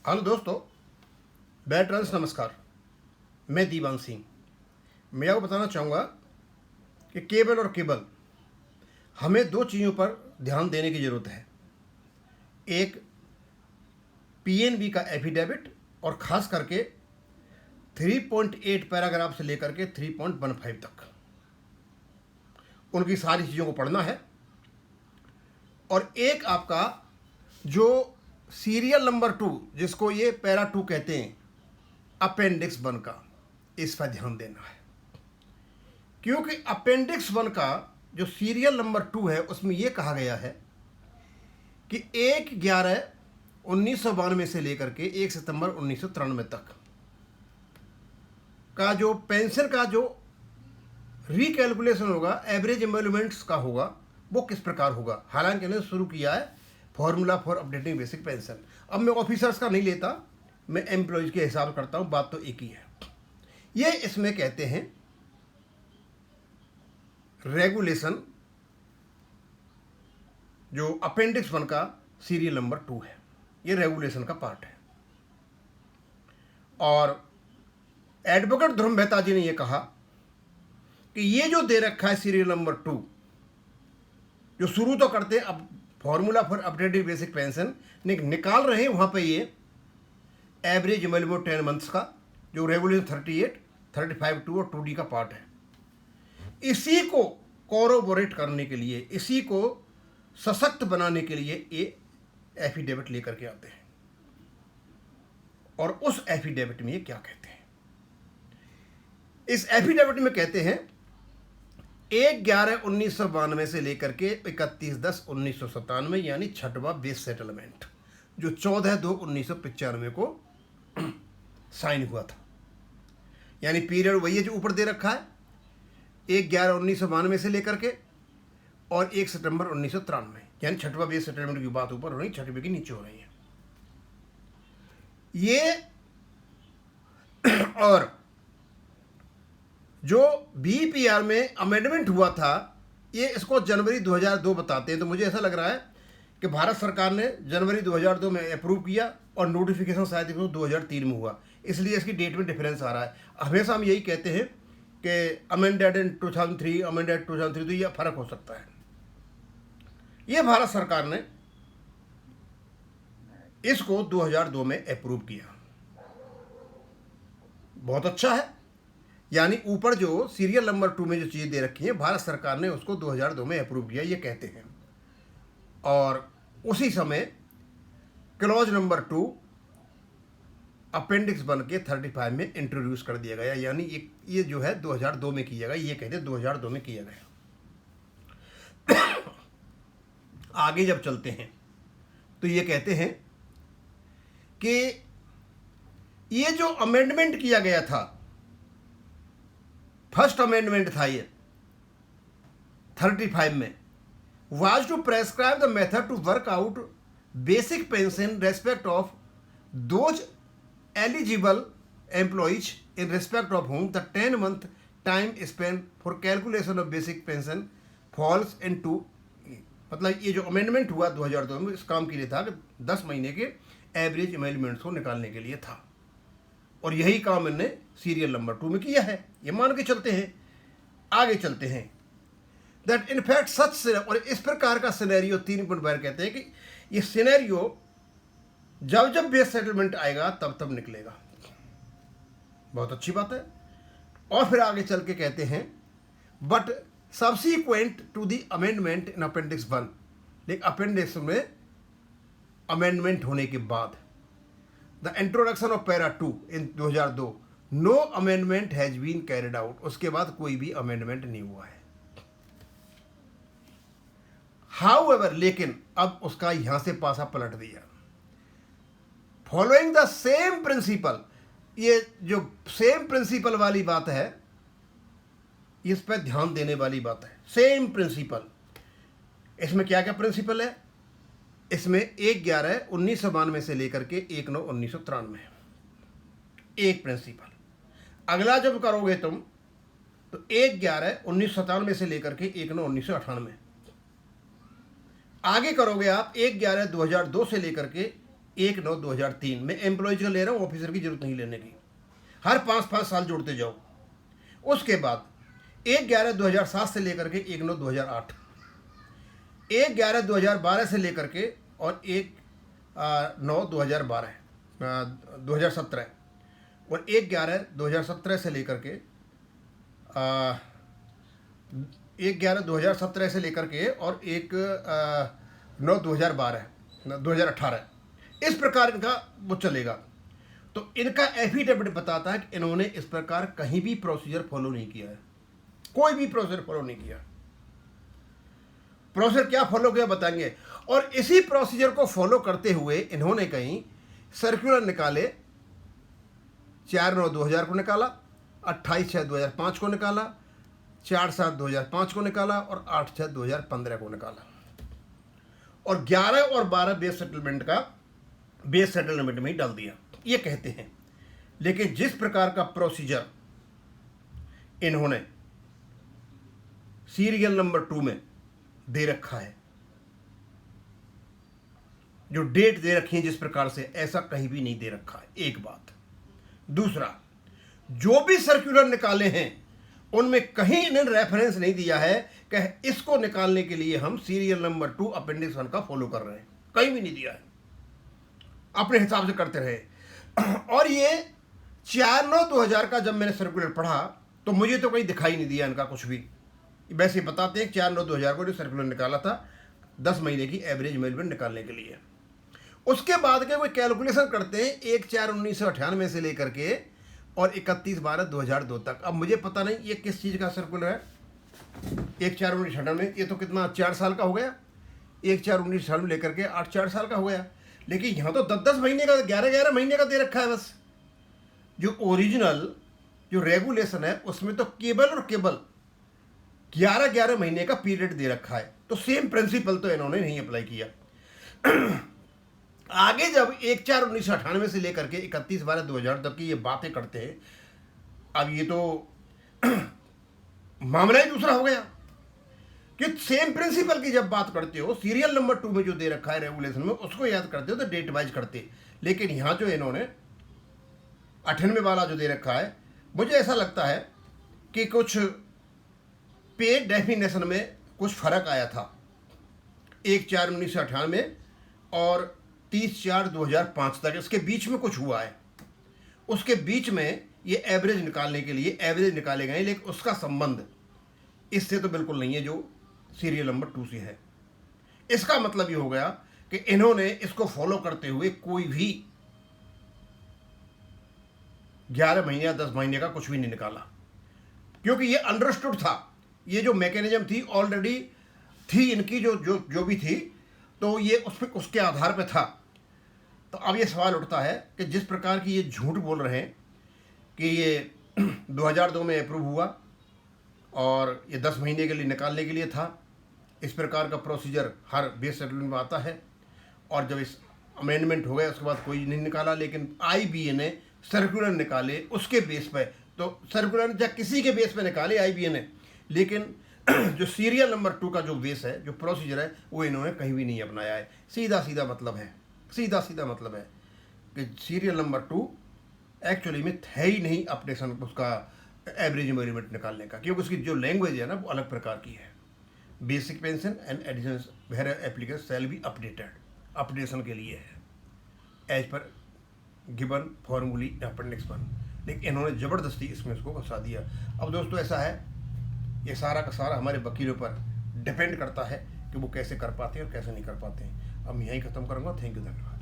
Hello दोस्तों, बैट्रंस नमस्कार। मैं दीवान सिंह। मैं आपको बताना चाहूँगा कि केबल और केबल हमें दो चीज़ों पर ध्यान देने की ज़रूरत है। एक पीएनबी का एफिडेविट और ख़ास करके 3.8 पैराग्राफ से लेकर के 3.15 तक उनकी सारी चीज़ों को पढ़ना है। और एक आपका जो सीरियल नंबर 2 जिसको ये पैरा 2 कहते हैं, अपेंडिक्स 1 का, इस पर ध्यान देना है। क्योंकि अपेंडिक्स 1 का जो सीरियल नंबर 2 है उसमें यह कहा गया है कि 1/11/1992 से लेकर के 1 सितंबर 1993 तक का जो पेंशन का जो रिकैलकुलेशन होगा, एवरेज एम्बेलमेंट्स का होगा, वो किस प्रकार होगा। हालांकि इन्होंने शुरू किया है formula for updating basic pension. अब मैं ऑफिसर्स का नहीं लेता, मैं एम्प्लॉयज़ के हिसाब करता हूँ, बात तो एक ही है। ये इसमें कहते हैं रेगुलेशन, जो अपेंडिक्स 1 का सीरियल नंबर 2 है, ये रेगुलेशन का पार्ट है। और एडवोकेट ध्रुव मेहता जी ने यह कहा कि ये जो दे रखा है सीरियल नंबर 2, जो शुरू तो करते हैं अब formula for updated basic pension निकाल रहे हैं, वहाँ पे ये एवरेज एम्बेलमेंट 10 मंथ्स का जो रेगुलेशन 38, 35 2 और 2D का पार्ट है, इसी को कोरोबोरेट करने के लिए, इसी को सशक्त बनाने के लिए ये एफिडेविट लेकर के आते हैं। और उस एफिडेविट में ये क्या कहते हैं? इस एफिडेविट में कहते हैं 1/11/1992 से लेकर के 31/10/1997 यानी 6वां बेस सेटलमेंट जो 14/2/1995 को साइन हुआ था। यानी पीरियड वही है जो ऊपर दे रखा है, 1/11/1992 से लेकर के और 1 सितंबर 1993, यानी 6वां बेस सेटलमेंट की बात ऊपर हो रही, 6वें की नीचे हो रही है ये। और जो बीपीआर में अमेंडमेंट हुआ था, ये इसको जनवरी 2002 बताते हैं। तो मुझे ऐसा लग रहा है कि भारत सरकार ने जनवरी 2002 में अप्रूव किया और नोटिफिकेशन शायद 2003 में हुआ, इसलिए इसकी डेट में डिफरेंस आ रहा है। हमेशा हम यही कहते हैं कि अमेंडेड इन 2003, अमेंडेड 2003, तो ये फर्क हो सकता है। ये भारत सरकार ने इसको 2002 में अप्रूव किया, बहुत अच्छा है। यानी ऊपर जो सीरियल नंबर 2 में जो चीज़ दे रखी है, भारत सरकार ने उसको 2002 में अप्रूव किया, ये कहते हैं। और उसी समय क्लॉज नंबर 2 अपेंडिक्स 1 के 35 में इंट्रोड्यूस कर दिया गया, यानी ये जो है 2002 में किया गया, ये कहते हैं 2002 में किया गया। आगे जब चलते हैं तो ये कहते हैं कि ये जो अमेंडमेंट किया गया था, फर्स्ट अमेंडमेंट था ये 35 में, was to prescribe the method to work out basic pension respect of those eligible employees in respect of whom the 10 month time spend for calculation of basic pension falls into. मतलब ये जो amendment हुआ 2002 में, इस काम के लिए था कि 10 महीने के एवरेज एमेंडमेंट्स को निकालने के लिए था। और यही काम इन्होंने सीरियल नंबर 2 में किया है, ये मान के चलते हैं। आगे चलते हैं दैट इनफैक्ट सच, और इस प्रकार का सिनेरियो 3.12 कहते हैं कि ये सिनेरियो जब जब बेस सेटलमेंट आएगा तब तब निकलेगा। बहुत अच्छी बात है। और फिर आगे चल के कहते हैं but subsequent to the amendment in appendix 1, लेकिन अपेंडिक्स में अमेंडमेंट होने के बाद the introduction of para 2 in 2002, no amendment has been carried out. उसके बाद कोई भी अमेंडमेंट नहीं हुआ है। हाउएवर, लेकिन अब उसका यहां से पासा पलट दिया। फॉलोइंग द सेम प्रिंसिपल, ये जो सेम प्रिंसिपल वाली बात है, इस पर ध्यान देने वाली बात है। सेम प्रिंसिपल, इसमें क्या क्या प्रिंसिपल है? इसमें 1/11/1992 से लेकर के 1/9/1993 एक प्रिंसिपल। अगला जब करोगे तुम तो 1/11/1997 से लेकर के 1/9/1998। आगे करोगे आप 1/11/2002 से लेकर के 1/9/2003 में एम्प्लॉयज का ले रहा हूँ, ऑफिसर की जरूरत नहीं लेने की। हर 5-5 साल जोड़ते जाओ। उसके बाद 1/11/2007 से लेकर के 1/9/2008, 1/11/2012 से लेकर के और 1/9/2012 2017, और 1/11/2017 से लेकर के 1/11/2017 से लेकर के और 1/9/2018, इस प्रकार इनका वो चलेगा। तो इनका एफिडेविट बताता है कि इन्होंने इस प्रकार कहीं भी प्रोसीजर फॉलो नहीं किया है, कोई भी प्रोसीजर फॉलो नहीं किया। प्रोसीजर क्या फॉलो किया बताएंगे। और इसी प्रोसीजर को फॉलो करते हुए इन्होंने कहीं सर्कुलर निकाले, 4/9/2000 को निकाला, 28/6/2005 को निकाला, 4/7/2005 को निकाला और 8/6/2015 को निकाला, और 11 और 12 बेस सेटलमेंट में ही डाल दिया, ये कहते हैं। लेकिन जिस प्रकार का प्रोसीजर इन्होंने सीरियल नंबर 2 में दे रखा है, जो डेट दे रखी है जिस प्रकार से, ऐसा कहीं भी नहीं दे रखा है, एक बात। दूसरा, जो भी सर्कुलर निकाले हैं उनमें कहीं इन्होंने रेफरेंस नहीं दिया है कि इसको निकालने के लिए हम सीरियल नंबर 2 अपेंडिक्स 1 का फॉलो कर रहे हैं, कहीं भी नहीं दिया है, अपने हिसाब से करते रहे। और ये 4/9/2000 का जब मैंने सर्कुलर पढ़ा तो मुझे तो कहीं दिखाई नहीं दिया इनका कुछ भी। वैसे ही बताते हैं 4/9/2000 को जो सर्कुलर निकाला था 10 महीने की एवरेज मेलमेंट निकालने के लिए। उसके बाद के कोई कैलकुलेशन करते हैं 1/4/1998 से लेकर के और 31/12/2002 तक। अब मुझे पता नहीं ये किस चीज़ का सर्कुलर है। 1/4/1998 ये तो कितना 4 साल का हो गया, 1/4/1998 लेकर के 8 साल का हो गया। लेकिन यहाँ तो 10 महीने का, 11 महीने का दे रखा है बस। जो ओरिजिनल जो रेगुलेशन है उसमें तो केवल और केवल 11 महीने का पीरियड दे रखा है। तो सेम प्रिंसिपल तो इन्होंने नहीं अप्लाई किया। आगे जब 1/4/1998 से लेकर के 31/12/2000 तक की ये बातें करते हैं, अब ये तो मामला ही दूसरा हो गया कि सेम प्रिंसिपल की जब बात करते हो, सीरियल नंबर 2 में जो दे रखा है रेगुलेशन में, उसको याद करते हो तो डेट वाइज करते। लेकिन यहाँ जो इन्होंने 98 वाला जो दे रखा है, मुझे ऐसा लगता है कि कुछ पे डेफिनेशन में कुछ फर्क आया था 1/4/1998 और 30/4/2005 तक, इसके बीच में कुछ हुआ है। उसके बीच में ये एवरेज निकालने के लिए एवरेज निकाले गए, लेकिन उसका संबंध इससे तो बिल्कुल नहीं है जो सीरियल नंबर 2 से है। इसका मतलब ये हो गया कि इन्होंने इसको फॉलो करते हुए कोई भी 11 महीने या 10 महीने का कुछ भी नहीं निकाला, क्योंकि ये अंडरस्टूड था। ये जो मैकेनिज्म थी ऑलरेडी थी इनकी, जो भी थी, तो ये उसके आधार पे था। तो अब ये सवाल उठता है कि जिस प्रकार की ये झूठ बोल रहे हैं कि ये 2002 में अप्रूव हुआ और ये 10 महीने के लिए निकालने के लिए था, इस प्रकार का प्रोसीजर हर बेस सेटलमेंट में आता है, और जब इस अमेंडमेंट हो गया उसके बाद कोई नहीं निकाला। लेकिन आईबीए ने सर्कुलर निकाले उसके बेस पे, तो सर्कुलर या किसी के बेस पे निकाले आईबीए ने, लेकिन जो सीरियल नंबर 2 का जो बेस है, जो प्रोसीजर है, वो इन्होंने कहीं भी नहीं अपनाया है। सीधा सीधा मतलब है कि सीरियल नंबर 2 एक्चुअली में है ही नहीं अपडेशन उसका एवरेज मेरिट निकालने का, क्योंकि उसकी जो लैंग्वेज है ना वो अलग प्रकार की है। Basic pension and additional where application shall be updated, updation के लिए है as per given formulae appendix 1। लेकिन इन्होंने ज़बरदस्ती इसमें इसको घुसा दिया। अब दोस्तों ऐसा है, ये सारा का सारा हमारे वकीलों पर डिपेंड करता है कि वो कैसे कर पाते हैं और कैसे नहीं कर पाते हैं। अब मैं यहीं ख़त्म करूँगा। थैंक यू, धन्यवाद।